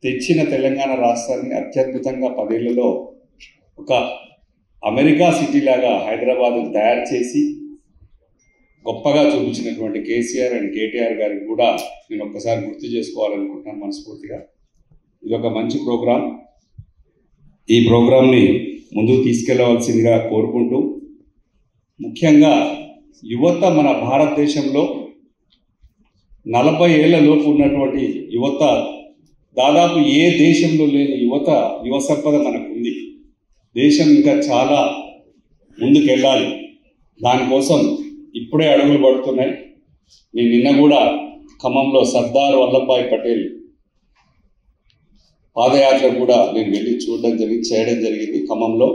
తెచ్చిన తెలంగాణ రాష్ట్రాన్ని అత్యద్భుతంగా 10 ఏళ్లలో ఒక అమెరికా సిటీ లాగా హైదరాబాద్ తయారు చేసి గొప్పగా చూపించినటువంటి కేసీఆర్ అండ్ కేటీఆర్ గారికి కూడా నేను ఒక్కసారి గుర్తు చేసుకోవాలనుకుంటున్నాను మనస్ఫూర్తిగా. ఇది ఒక మంచి ప్రోగ్రాం. ఈ ప్రోగ్రాంని ముందుకు తీసుకెళ్లవలసిందిగా కోరుకుంటూ, ముఖ్యంగా యువత మన భారతదేశంలో 40 ఏళ్ల లోపు ఉన్నటువంటి యువత దాదాపు ఏ దేశంలో లేని యువ సంపద మనకు ఉంది. దేశం ఇంకా చాలా ముందుకెళ్ళాలి. దానికోసం ఇప్పుడే అడుగులు పడుతున్నాయి. నేను నిన్న కూడా ఖమ్మంలో సర్దార్ వల్లభాయ్ పటేల్ పాదయాత్ర కూడా నేను వెళ్ళి చేయడం జరిగింది ఖమ్మంలో.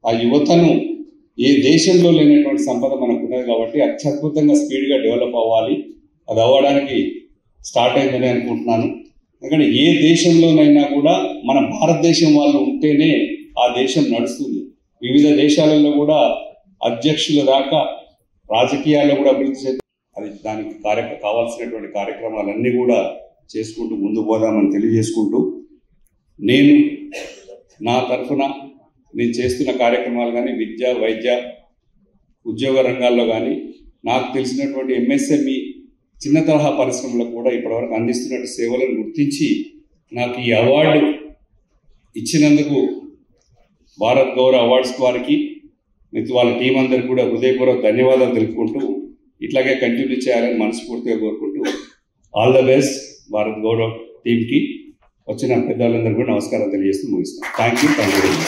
ఆ యువతను ఏ దేశంలో లేనటువంటి సంపద మనకు ఉన్నది కాబట్టి అత్యద్భుతంగా స్పీడ్గా డెవలప్ అవ్వాలి. అది అవ్వడానికి స్టార్ట్ అయిందని అనుకుంటున్నాను. ఎందుకంటే ఏ దేశంలోనైనా కూడా మన భారతదేశం వాళ్ళు ఉంటేనే ఆ దేశం నడుస్తుంది. వివిధ దేశాలలో కూడా అధ్యక్షుల దాకా రాజకీయాల్లో కూడా అభివృద్ధి అది దానికి కావాల్సినటువంటి కార్యక్రమాలన్నీ కూడా చేసుకుంటూ ముందు పోదామని తెలియజేసుకుంటూ, నేను నా తరఫున నేను చేస్తున్న కార్యక్రమాలు కానీ విద్య, వైద్య, ఉద్యోగ రంగాల్లో కానీ నాకు తెలిసినటువంటి ఎంఎస్ఎంఈ చిన్న తరహా పరిశ్రమలకు కూడా ఇప్పటివరకు అందిస్తున్న సేవలను గుర్తించి నాకు ఈ అవార్డు ఇచ్చినందుకు భారత్ గౌరవ అవార్డ్స్ వారికి వాళ్ళ టీం అందరికి కూడా హృదయపూర్వక ధన్యవాదాలు తెలుపుకుంటూ ఇట్లాగే కంటిన్యూ చేయాలని మనస్ఫూర్తిగా కోరుకుంటూ ఆల్ ద బెస్ట్ భారత్ గౌరవ టీంకి వచ్చిన పెద్దలందరూ కూడా నమస్కారం తెలియజేస్తూ ముగిస్తాను. Thank you.